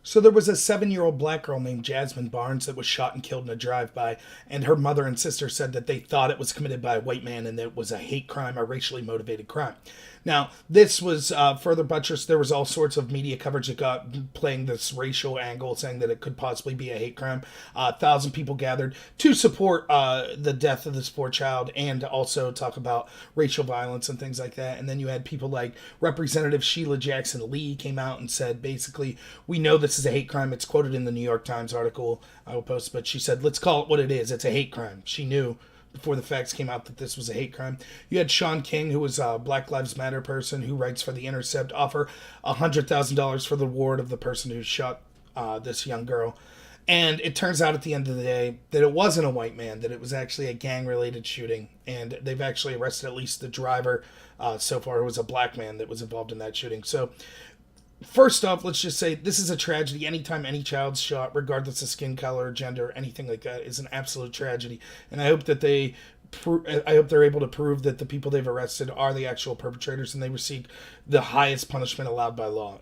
So there was a 7-year-old black girl named Jazmine Barnes that was shot and killed in a drive-by, and her mother and sister said that they thought it was committed by a white man and that it was a hate crime, a racially motivated crime. Now, this was further buttressed. There was all sorts of media coverage that got playing this racial angle, saying that it could possibly be a hate crime. 1,000 people gathered to support the death of this poor child and also talk about racial violence and things like that. And then you had people like Representative Sheila Jackson Lee came out and said, basically, we know this is a hate crime. It's quoted in the New York Times article I will post, but she said, let's call it what it is. It's a hate crime. She knew before the facts came out that this was a hate crime. You had Sean King, who was a Black Lives Matter person who writes for The Intercept, offer $100,000 for the reward of the person who shot this young girl. And it turns out at the end of the day that it wasn't a white man, that it was actually a gang-related shooting. And they've actually arrested at least the driver so far, who was a black man that was involved in that shooting. So first off, let's just say this is a tragedy. Anytime any child's shot, regardless of skin color, gender, anything like that, is an absolute tragedy. And I hope that I hope they're able to prove that the people they've arrested are the actual perpetrators and they receive the highest punishment allowed by law.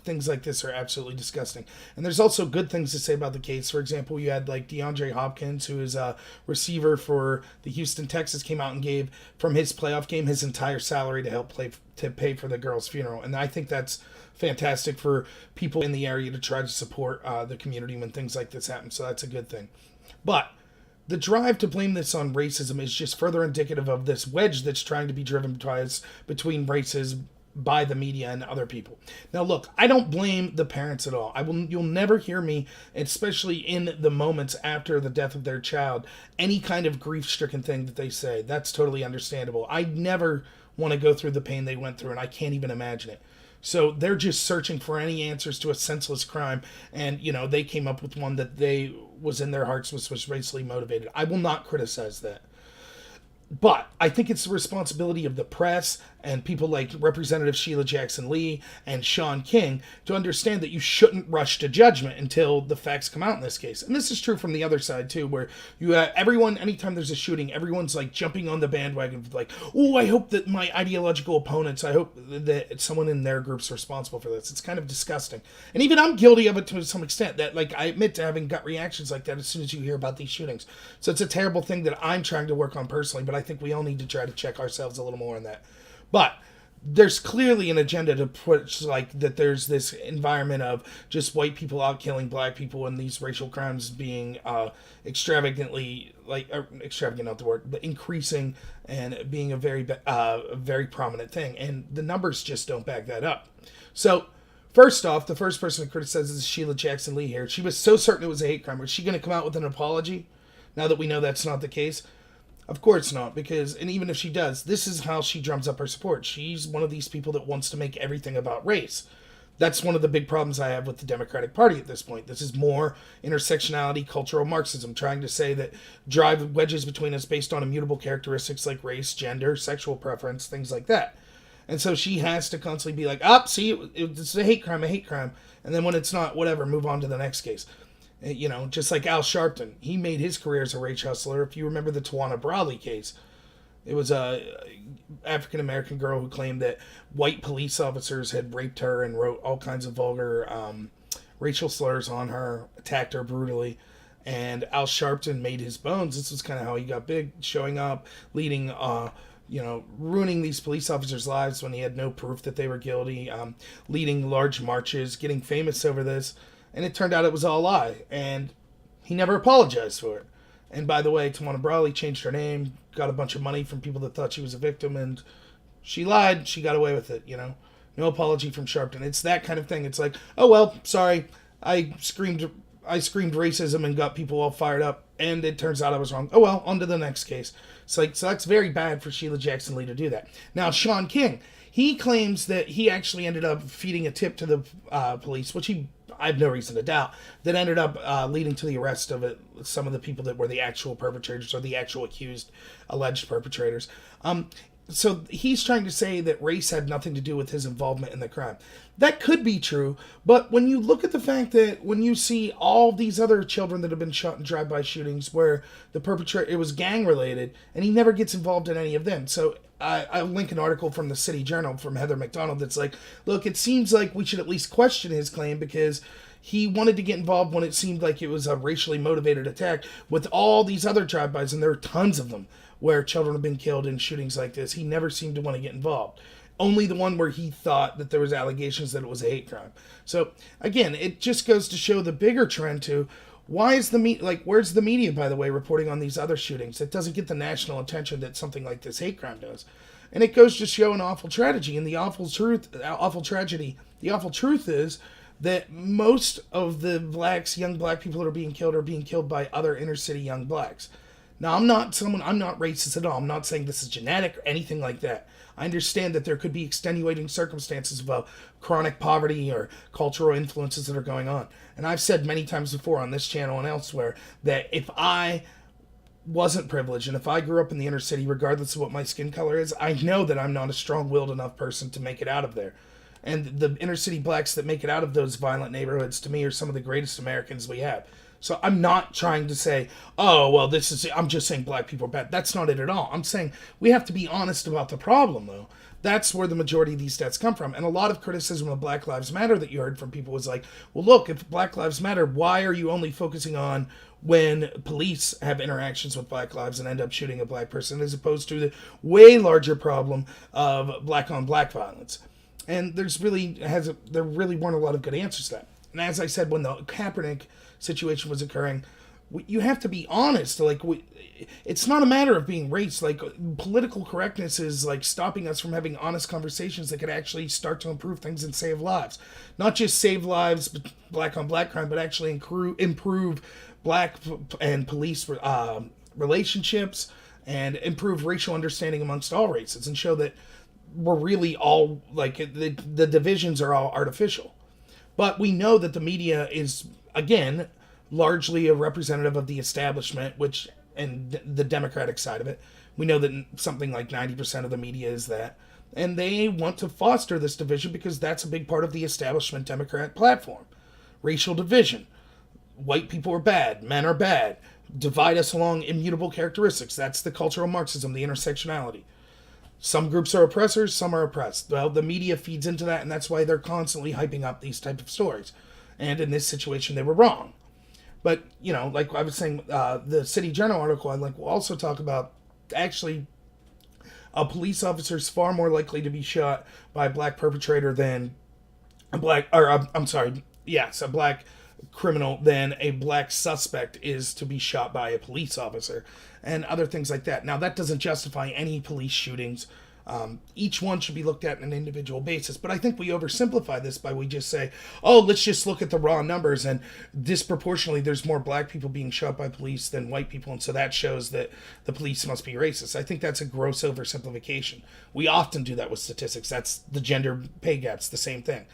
Things like this are absolutely disgusting. And there's also good things to say about the case. For example, you had like DeAndre Hopkins, who is a receiver for the Houston Texans, came out and gave from his playoff game his entire salary to help pay for the girl's funeral. And I think that's fantastic for people in the area to try to support the community when things like this happen. So that's a good thing. But the drive to blame this on racism is just further indicative of this wedge that's trying to be driven between races by the media and other people. Now, look, I don't blame the parents at all. You'll never hear me, especially in the moments after the death of their child, any kind of grief-stricken thing that they say. That's totally understandable. I never want to go through the pain they went through, and I can't even imagine it. So they're just searching for any answers to a senseless crime, and they came up with one that they was in their hearts was racially motivated. I will not criticize that. But I think it's the responsibility of the press and people like Representative Sheila Jackson Lee and Sean King to understand that you shouldn't rush to judgment until the facts come out in this case. And this is true from the other side too, where you have everyone, anytime there's a shooting, everyone's like jumping on the bandwagon of like, oh, I hope that my ideological opponents, I hope that someone in their group's responsible for this. It's kind of disgusting. And even I'm guilty of it to some extent, that like I admit to having gut reactions like that as soon as you hear about these shootings. So it's a terrible thing that I'm trying to work on personally, but I think we all need to try to check ourselves a little more on that. But there's clearly an agenda to put like that there's this environment of just white people out killing black people and these racial crimes being extravagantly, like extravagant, not the word, but increasing and being a very prominent thing. And the numbers just don't back that up. So first off, the first person to criticize is Sheila Jackson Lee here. She was so certain it was a hate crime. Was she going to come out with an apology now that we know that's not the case? Of course not, and even if she does, this is how she drums up her support. She's one of these people that wants to make everything about race. That's one of the big problems I have with the Democratic Party at this point. This is more intersectionality, cultural Marxism, trying to say that drive wedges between us based on immutable characteristics like race, gender, sexual preference, things like that. And so she has to constantly be like, see, it's a hate crime, and then when it's not, whatever, move on to the next case. Just like Al Sharpton. He made his career as a race hustler. If you remember the Tawana Brawley case, it was a African-American girl who claimed that white police officers had raped her and wrote all kinds of vulgar racial slurs on her, attacked her brutally. And Al Sharpton made his bones. This was kind of how he got big, showing up, leading, ruining these police officers' lives when he had no proof that they were guilty, leading large marches, getting famous over this. And it turned out it was all a lie. And he never apologized for it. And by the way, Tawana Brawley changed her name, got a bunch of money from people that thought she was a victim, and she lied. She got away with it, No apology from Sharpton. It's that kind of thing. It's like, oh, well, sorry. I screamed racism and got people all fired up, and it turns out I was wrong. Oh, well, on to the next case. So that's very bad for Sheila Jackson Lee to do that. Now, Sean King, he claims that he actually ended up feeding a tip to the police, which I have no reason to doubt, that ended up leading to the arrest of some of the people that were the actual perpetrators or the actual accused, alleged perpetrators. So he's trying to say that race had nothing to do with his involvement in the crime. That could be true, but when you look at the fact that when you see all these other children that have been shot in drive-by shootings where the perpetrator, it was gang related, and he never gets involved in any of them. So I'll link an article from the City Journal from Heather McDonald that's like, look, it seems like we should at least question his claim because he wanted to get involved when it seemed like it was a racially motivated attack with all these other drive-bys, and there are tons of them where children have been killed in shootings like this. He never seemed to want to get involved. Only the one where he thought that there was allegations that it was a hate crime. So again, it just goes to show the bigger trend to why is the where's the media, by the way, reporting on these other shootings? It doesn't get the national attention that something like this hate crime does. And it goes to show an awful tragedy. And the awful truth is that most of the young black people that are being killed by other inner city young blacks. Now, I'm not racist at all. I'm not saying this is genetic or anything like that. I understand that there could be extenuating circumstances of chronic poverty or cultural influences that are going on. And I've said many times before on this channel and elsewhere that if I wasn't privileged and if I grew up in the inner city, regardless of what my skin color is, I know that I'm not a strong-willed enough person to make it out of there. And the inner city blacks that make it out of those violent neighborhoods, to me, are some of the greatest Americans we have. So I'm not trying to say, oh, well, I'm just saying black people are bad. That's not it at all. I'm saying we have to be honest about the problem, though. That's where the majority of these deaths come from. And a lot of criticism of Black Lives Matter that you heard from people was like, well, look, if Black Lives Matter, why are you only focusing on when police have interactions with black lives and end up shooting a black person, as opposed to the way larger problem of black-on-black violence? And there really weren't a lot of good answers to that. And as I said, when the Kaepernick situation was occurring, you have to be honest. It's not a matter of being racist. Political correctness is stopping us from having honest conversations that could actually start to improve things and save lives. Not just save lives, black on black crime, but actually improve black and police relationships and improve racial understanding amongst all races, and show that we're really all the divisions are all artificial. But we know that the media is, again, largely a representative of the establishment, and the Democratic side of it. We know that something like 90% of the media is that. And they want to foster this division because that's a big part of the establishment Democrat platform. Racial division. White people are bad. Men are bad. Divide us along immutable characteristics. That's the cultural Marxism, the intersectionality. Some groups are oppressors, some are oppressed. Well, the media feeds into that, and that's why they're constantly hyping up these type of stories. And in this situation, they were wrong. But, like I was saying, the City Journal article, will also talk about actually a police officer is far more likely to be shot by a black perpetrator than a black criminal than a black suspect is to be shot by a police officer, and other things like that. Now, that doesn't justify any police shootings. Each one should be looked at on an individual basis. But I think we oversimplify this by we just say, oh, let's just look at the raw numbers, and disproportionately there's more black people being shot by police than white people, and so that shows that the police must be racist. I think that's a gross oversimplification. We often do that with statistics. That's the gender pay gaps, the same thing.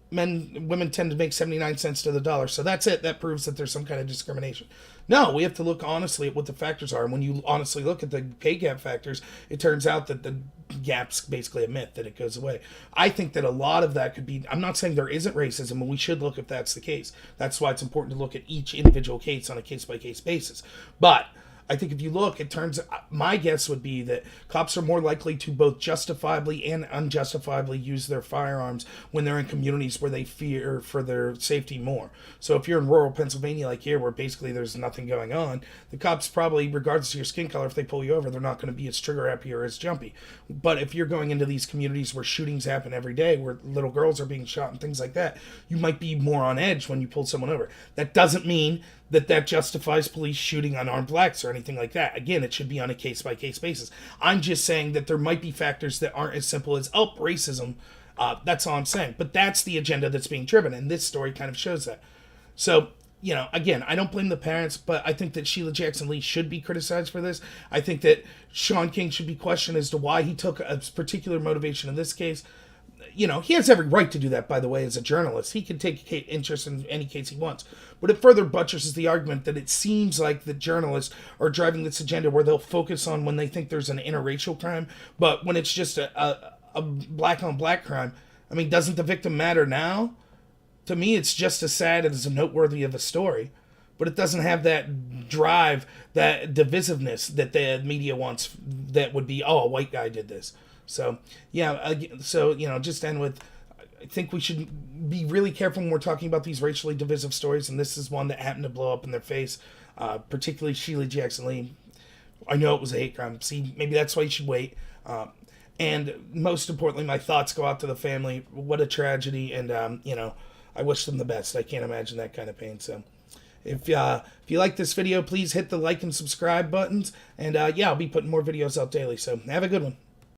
Women tend to make 79 cents to the dollar, so that's it. That proves that there's some kind of discrimination. No, we have to look honestly at what the factors are. And when you honestly look at the pay gap factors, it turns out that the gap's basically a myth, that it goes away. I think that a lot of that could be, I'm not saying there isn't racism, and we should look if that's the case. That's why it's important to look at each individual case on a case-by-case basis. But I think if you look, my guess would be that cops are more likely to both justifiably and unjustifiably use their firearms when they're in communities where they fear for their safety more. So if you're in rural Pennsylvania like here, where basically there's nothing going on, the cops probably, regardless of your skin color, if they pull you over, they're not going to be as trigger happy or as jumpy. But if you're going into these communities where shootings happen every day, where little girls are being shot and things like that, you might be more on edge when you pull someone over. That doesn't mean that justifies police shooting unarmed blacks or anything like that. Again, it should be on a case-by-case basis. I'm just saying that there might be factors that aren't as simple as, racism. That's all I'm saying. But that's the agenda that's being driven, and this story kind of shows that. So, again, I don't blame the parents, but I think that Sheila Jackson Lee should be criticized for this. I think that Shaun King should be questioned as to why he took a particular motivation in this case. He has every right to do that, by the way, as a journalist. He can take interest in any case he wants. But it further buttresses the argument that it seems like the journalists are driving this agenda where they'll focus on when they think there's an interracial crime, but when it's just a black-on-black crime, I mean, doesn't the victim matter now? To me, it's just as sad as noteworthy of a story, but it doesn't have that drive, that divisiveness that the media wants. That would be, oh, a white guy did this. So yeah, so just end with, I think we should be really careful when we're talking about these racially divisive stories, and this is one that happened to blow up in their face, particularly Sheila Jackson Lee. I know it was a hate crime. See, maybe that's why you should wait. And most importantly, my thoughts go out to the family. What a tragedy, and I wish them the best. I can't imagine that kind of pain. So, if you like this video, please hit the like and subscribe buttons. And yeah, I'll be putting more videos out daily. So have a good one.